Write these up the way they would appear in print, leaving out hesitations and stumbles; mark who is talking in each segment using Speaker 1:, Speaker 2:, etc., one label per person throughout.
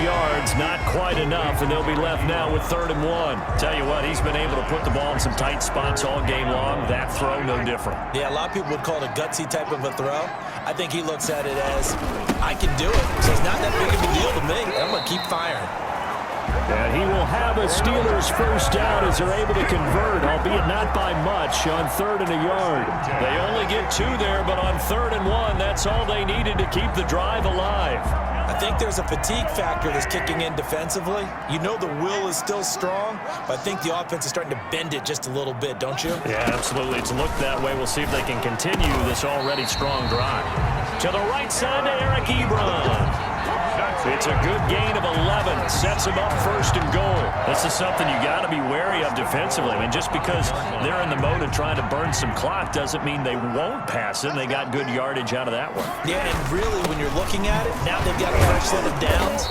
Speaker 1: yards, not quite enough, and they'll be left now with 3rd and 1. Tell you what, he's been able to put the ball in some tight spots all game long. That throw, no different.
Speaker 2: Yeah, a lot of people would call it a gutsy type of a throw. I think he looks at it as, I can do it, so it's not that big of a deal to me. I'm going to keep firing.
Speaker 1: And he will have a Steelers first down as they're able to convert, albeit not by much, on 3rd and a yard. They only get 2 there, but on 3rd and 1, that's all they needed to keep the drive alive.
Speaker 2: I think there's a fatigue factor that's kicking in defensively. You know the will is still strong, but I think the offense is starting to bend it just a little bit, don't you?
Speaker 1: Yeah, absolutely. It's looked that way. We'll see if they can continue this already strong drive. To the right side to Eric Ebron. It's a good gain of 11. Sets him up 1st and goal. This is something you got to be wary of defensively. I mean, just because they're in the mode of trying to burn some clock doesn't mean they won't pass it. They got good yardage out of that one.
Speaker 2: Yeah, and really, when you're looking at it, now they've got a fresh set of downs.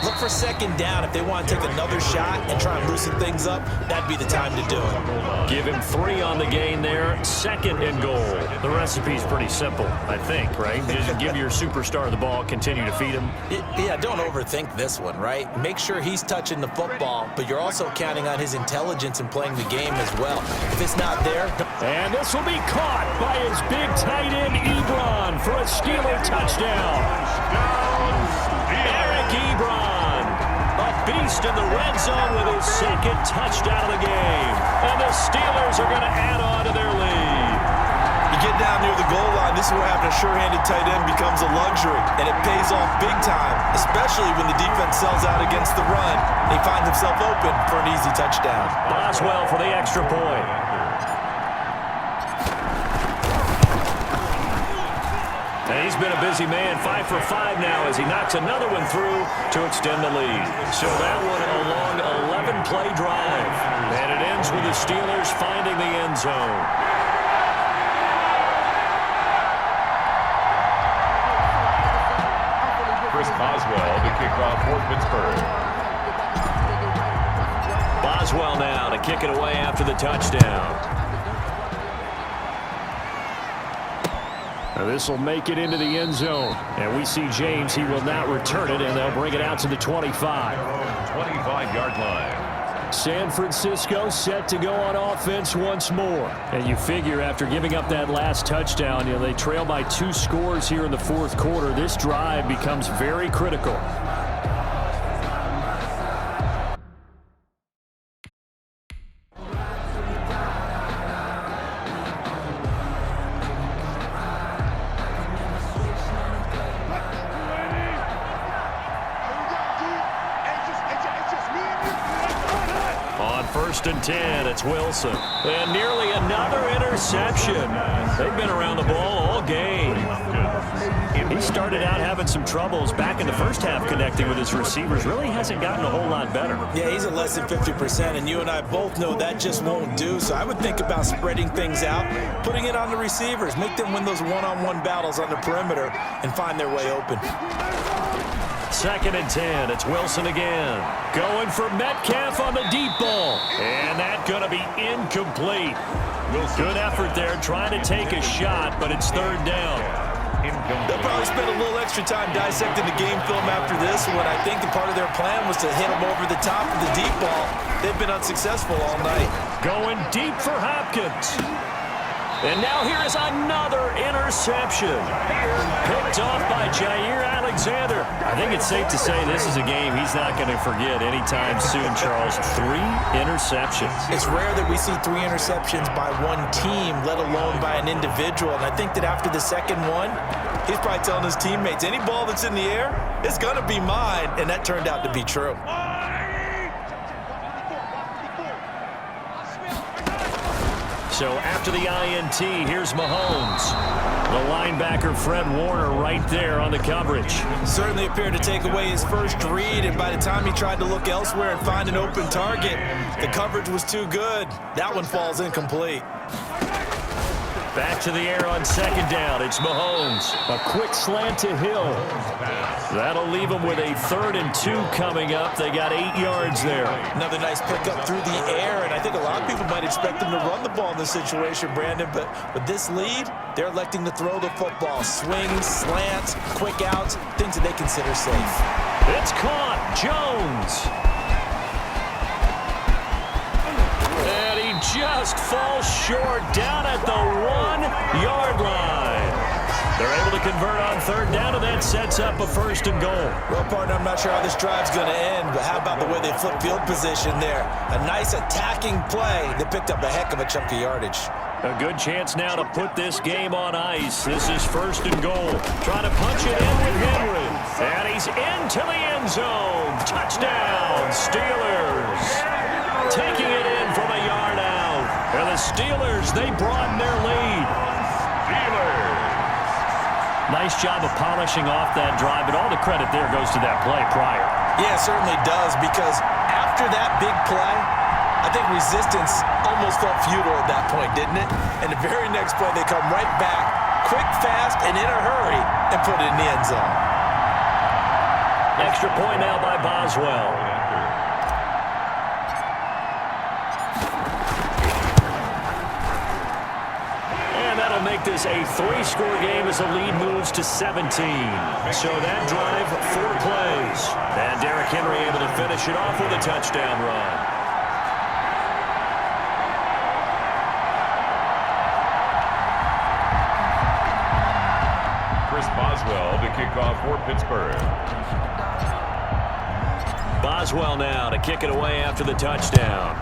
Speaker 2: Look for 2nd down. If they want to take another shot and try and loosen things up, that'd be the time to do it.
Speaker 1: Give him 3 on the gain there. 2nd and goal. The recipe's pretty simple, I think, right? Just give your superstar the ball, continue to feed him.
Speaker 2: Yeah, don't overthink this one, right? Make sure he's touching the football, but you're also counting on his intelligence in playing the game as well. If it's not there...
Speaker 1: And this will be caught by his big tight end, Ebron, for a Steeler touchdown. Eric Ebron. Beast in the red zone with his 2nd touchdown of the game. And the Steelers are going to add on to their lead.
Speaker 3: You get down near the goal line, this is where having a sure-handed tight end becomes a luxury. And it pays off big time, especially when the defense sells out against the run. He finds himself open for an easy touchdown.
Speaker 1: Boswell for the extra point. And he's been a busy man, 5 for 5 now as he knocks another one through to extend the lead. So that one a long 11-play drive. And it ends with the Steelers finding the end zone.
Speaker 4: Chris Boswell, the kickoff for Pittsburgh.
Speaker 1: Boswell now to kick it away after the touchdown. This will make it into the end zone. And we see James. He will not return it, and they'll bring it out to the 25.
Speaker 4: 25-yard line.
Speaker 1: San Francisco set to go on offense once more. And you figure after giving up that last touchdown, they trail by 2 scores here in the 4th quarter. This drive becomes very critical. On 1st and 10, it's Wilson. And nearly another interception. They've been around the ball all game. He started out having some troubles back in the first half connecting with his receivers. Really hasn't gotten a whole lot better.
Speaker 2: Yeah, he's at less than 50%, and you and I both know that just won't do. So I would think about spreading things out, putting it on the receivers, make them win those one-on-one battles on the perimeter, and find their way open.
Speaker 1: 2nd and 10. It's Wilson again. Going for Metcalf on the deep ball. And that's going to be incomplete. Good effort there trying to take a shot, but it's 3rd down.
Speaker 3: They'll probably spend a little extra time dissecting the game film after this one. I think the part of their plan was to hit them over the top of the deep ball. They've been unsuccessful all night.
Speaker 1: Going deep for Hopkins. And now here is another interception. Picked off by Jair Alexander. I think it's safe to say this is a game he's not going to forget anytime soon, Charles. 3 interceptions.
Speaker 2: It's rare that we see 3 interceptions by one team, let alone by an individual. And I think that after the 2nd one, he's probably telling his teammates, any ball that's in the air, it's going to be mine. And that turned out to be true.
Speaker 1: So after the INT, here's Mahomes. The linebacker, Fred Warner, right there on the coverage.
Speaker 2: Certainly appeared to take away his first read, and by the time he tried to look elsewhere and find an open target, the coverage was too good. That one falls incomplete.
Speaker 1: Back to the air on 2nd down. It's Mahomes. A quick slant to Hill. That'll leave them with a 3rd and 2 coming up. They got 8 yards there.
Speaker 2: Another nice pickup through the air, and I think a lot of people might expect them to run the ball in this situation, Brandon, but with this lead, they're electing to throw the football. Swings, slants, quick outs, things that they consider safe.
Speaker 1: It's caught. Jones. And he just falls short down at the 1-yard line. They're able to convert on third down, and that sets up a first and goal.
Speaker 2: Well, partner, I'm not sure how this drive's going to end, but how about the way they flip field position there? A nice attacking play. They picked up a heck of a chunk of yardage.
Speaker 1: A good chance now to put this game on ice. This is first and goal. Trying to punch it in with Henry. And he's into the end zone. Touchdown, Steelers. Taking it in from a yard out. And the Steelers, they broaden their lead.
Speaker 4: Steelers.
Speaker 1: Nice job of polishing off that drive, but all the credit there goes to that play prior.
Speaker 2: Yeah, it certainly does, because after that big play, I think resistance almost felt futile at that point, didn't it? And the very next play, they come right back, quick, fast, and in a hurry, and put it in the end zone.
Speaker 1: Extra point now by Boswell. And that'll make this a 3-score game as the lead moves to 17. So that drive, 4 plays. And Derrick Henry able to finish it off with a touchdown run.
Speaker 4: Boswell to kick off for Pittsburgh.
Speaker 1: Boswell now to kick it away after the touchdown.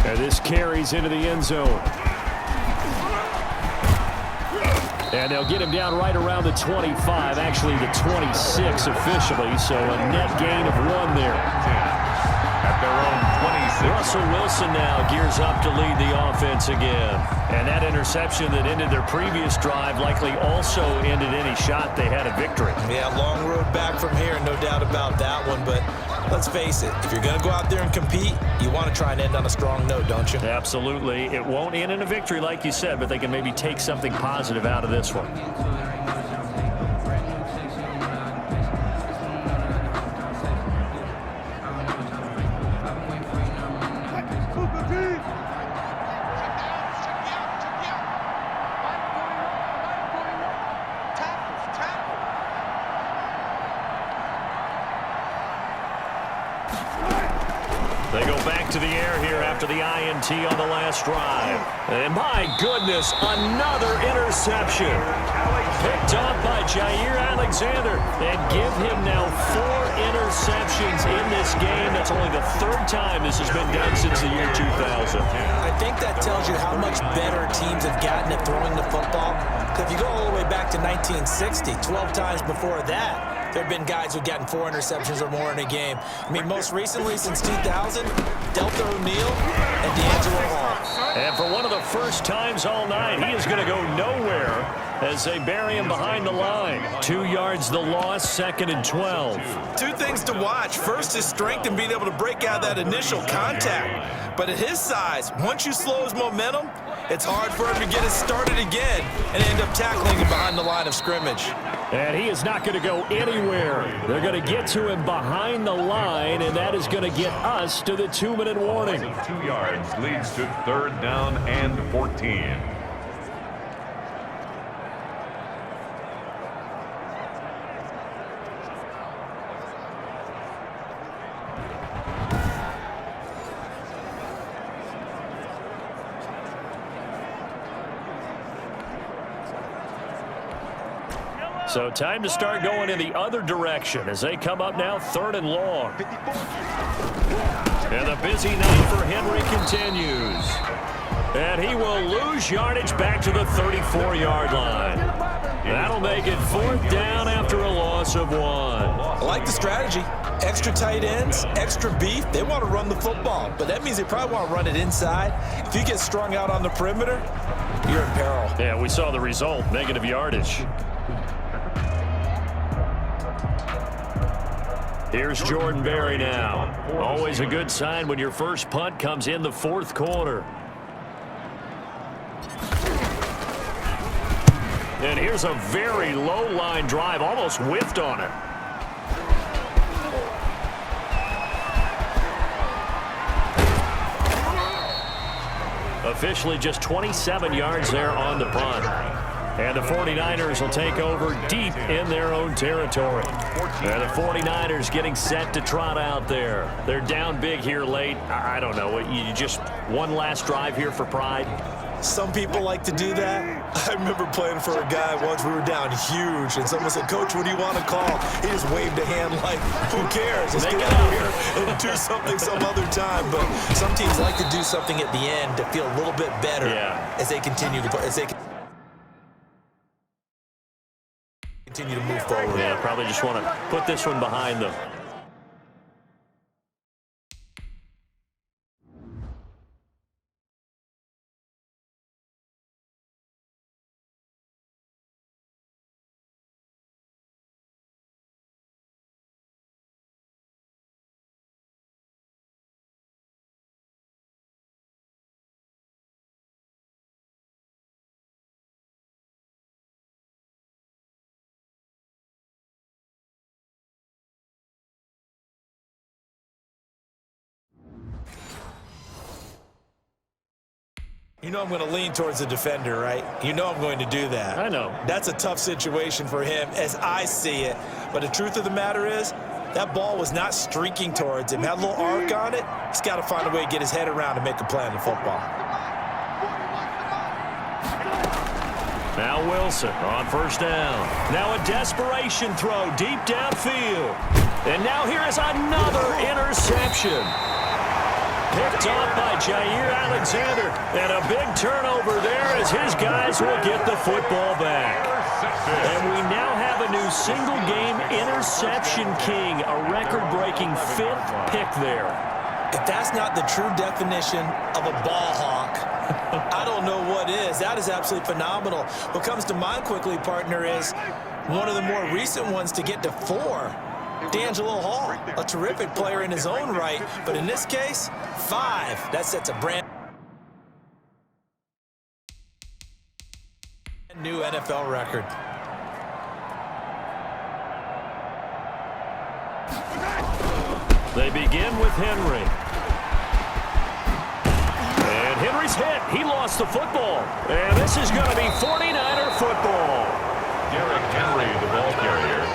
Speaker 1: And this carries into the end zone. And they'll get him down right around the 25, actually the 26 officially, so a net gain of 1 there.
Speaker 4: At their own 26.
Speaker 1: Russell Wilson now gears up to lead the offense again. And that interception that ended their previous drive likely also ended any shot they had a victory.
Speaker 2: Yeah, long road back from here, no doubt about that one. But let's face it, if you're going to go out there and compete, you want to try and end on a strong note, don't you?
Speaker 1: Absolutely. It won't end in a victory like you said, but they can maybe take something positive out of this one. They go back to the air here after the INT on the last drive. And my goodness, another interception. Picked off by Jair Alexander. And give him now 4 interceptions in this game. That's only the 3rd time this has been done since the year 2000.
Speaker 2: I think that tells you how much better teams have gotten at throwing the football. Because if you go all the way back to 1960, 12 times before that, there have been guys who've gotten 4 interceptions or more in a game. I mean, most recently, since 2000, Delta O'Neal and D'Angelo Hall.
Speaker 1: And for one of the first times all night, he is going to go nowhere as they bury him behind the line. 2 yards the loss, 2nd and 12.
Speaker 2: 2 things to watch. First, his strength in being able to break out that initial contact. But at his size, once you slow his momentum, it's hard for him to get it started again and end up tackling him behind the line of scrimmage.
Speaker 1: And he is not going to go anywhere. They're going to get to him behind the line, and that is going to get us to the 2-minute warning.
Speaker 4: 2 yards leads to 3rd down and 14.
Speaker 1: So time to start going in the other direction as they come up now 3rd and long. And the busy night for Henry continues. And he will lose yardage back to the 34-yard line. That'll make it 4th down after a loss of 1.
Speaker 2: I like the strategy. Extra tight ends, extra beef. They want to run the football, but that means they probably want to run it inside. If you get strung out on the perimeter, you're in peril.
Speaker 1: Yeah, we saw the result, negative yardage. Here's Jordan Berry now. Always a good sign when your first punt comes in the 4th quarter. And here's a very low line drive, almost whiffed on it. Officially just 27 yards there on the punt. And the 49ers will take over deep in their own territory. And the 49ers getting set to trot out there. They're down big here late. I don't know. You just one last drive here for pride?
Speaker 2: Some people like to do that. I remember playing for a guy once. We were down huge, and someone said, "Coach, what do you want to call?" He just waved a hand like, who cares? Let's get out here and do something some other time. But some teams like to do something at the end to feel a little bit better as they continue to move forward.
Speaker 1: Yeah, probably just want to put this one behind them.
Speaker 2: You know I'm going to lean towards the defender, right? You know I'm going to do that.
Speaker 1: I know.
Speaker 2: That's a tough situation for him as I see it. But the truth of the matter is, that ball was not streaking towards him. Had a little arc on it. He's got to find a way to get his head around and make a play on the football.
Speaker 1: Now Wilson on first down. Now a desperation throw deep downfield. And now here is another interception. Picked off by Jair Alexander. And a big turnover there as his guys will get the football back. And we now have a new single-game interception king, a record-breaking 5th pick there.
Speaker 2: If that's not the true definition of a ball hawk, I don't know what is. That is absolutely phenomenal. What comes to mind quickly, partner, is one of the more recent ones to get to 4. D'Angelo Hall, a terrific player in his own right, but in this case, 5. That sets a brand new NFL record.
Speaker 1: They begin with Henry. And Henry's hit. He lost the football. And this is going to be 49er football.
Speaker 4: Derrick Henry, the ball carrier.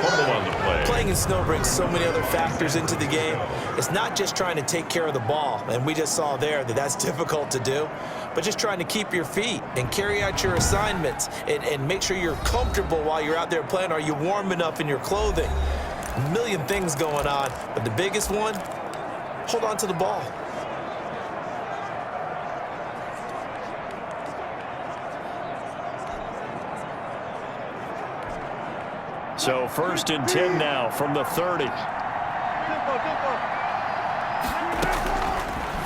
Speaker 4: Fumble on the play.
Speaker 2: Playing in snow brings so many other factors into the game. It's not just trying to take care of the ball, and we just saw there that that's difficult to do, but just trying to keep your feet and carry out your assignments and make sure you're comfortable while you're out there playing. Are you warm enough in your clothing? A million things going on, but the biggest one, hold on to the ball.
Speaker 1: So 1st and 10 now from the 30.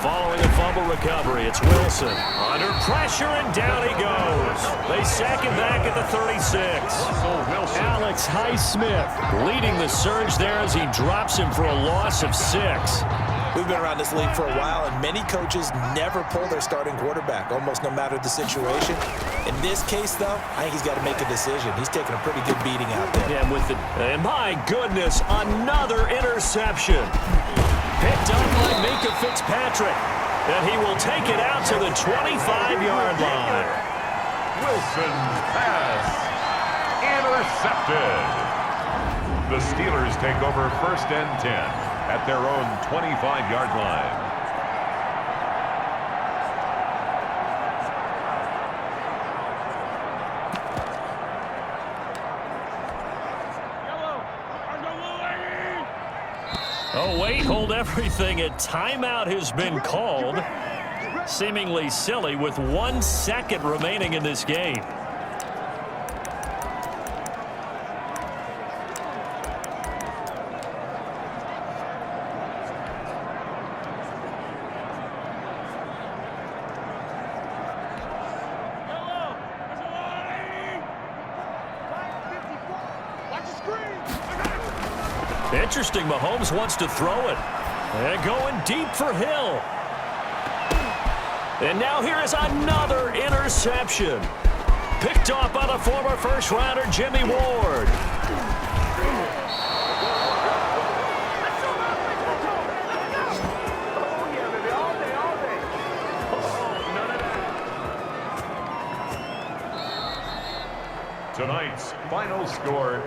Speaker 1: Following a fumble recovery, it's Wilson. Under pressure, and down he goes. They sack him back at the 36. Alex Highsmith leading the surge there as he drops him for a loss of 6.
Speaker 2: We've been around this league for a while, and many coaches never pull their starting quarterback, almost no matter the situation. In this case, though, I think he's got to make a decision. He's taking a pretty good beating out there.
Speaker 1: Yeah, and my goodness, another interception. Picked up by Minka Fitzpatrick. And he will take it out to the 25-yard line.
Speaker 4: Wilson pass intercepted. The Steelers take over 1st and 10 at their own 25-yard line.
Speaker 1: Oh, wait, hold everything. A timeout has been called. Seemingly silly with 1 second remaining in this game. Interesting, Mahomes wants to throw it. And going deep for Hill. And now here is another interception. Picked off by the former first-rounder Jimmy Ward.
Speaker 4: Tonight's final score.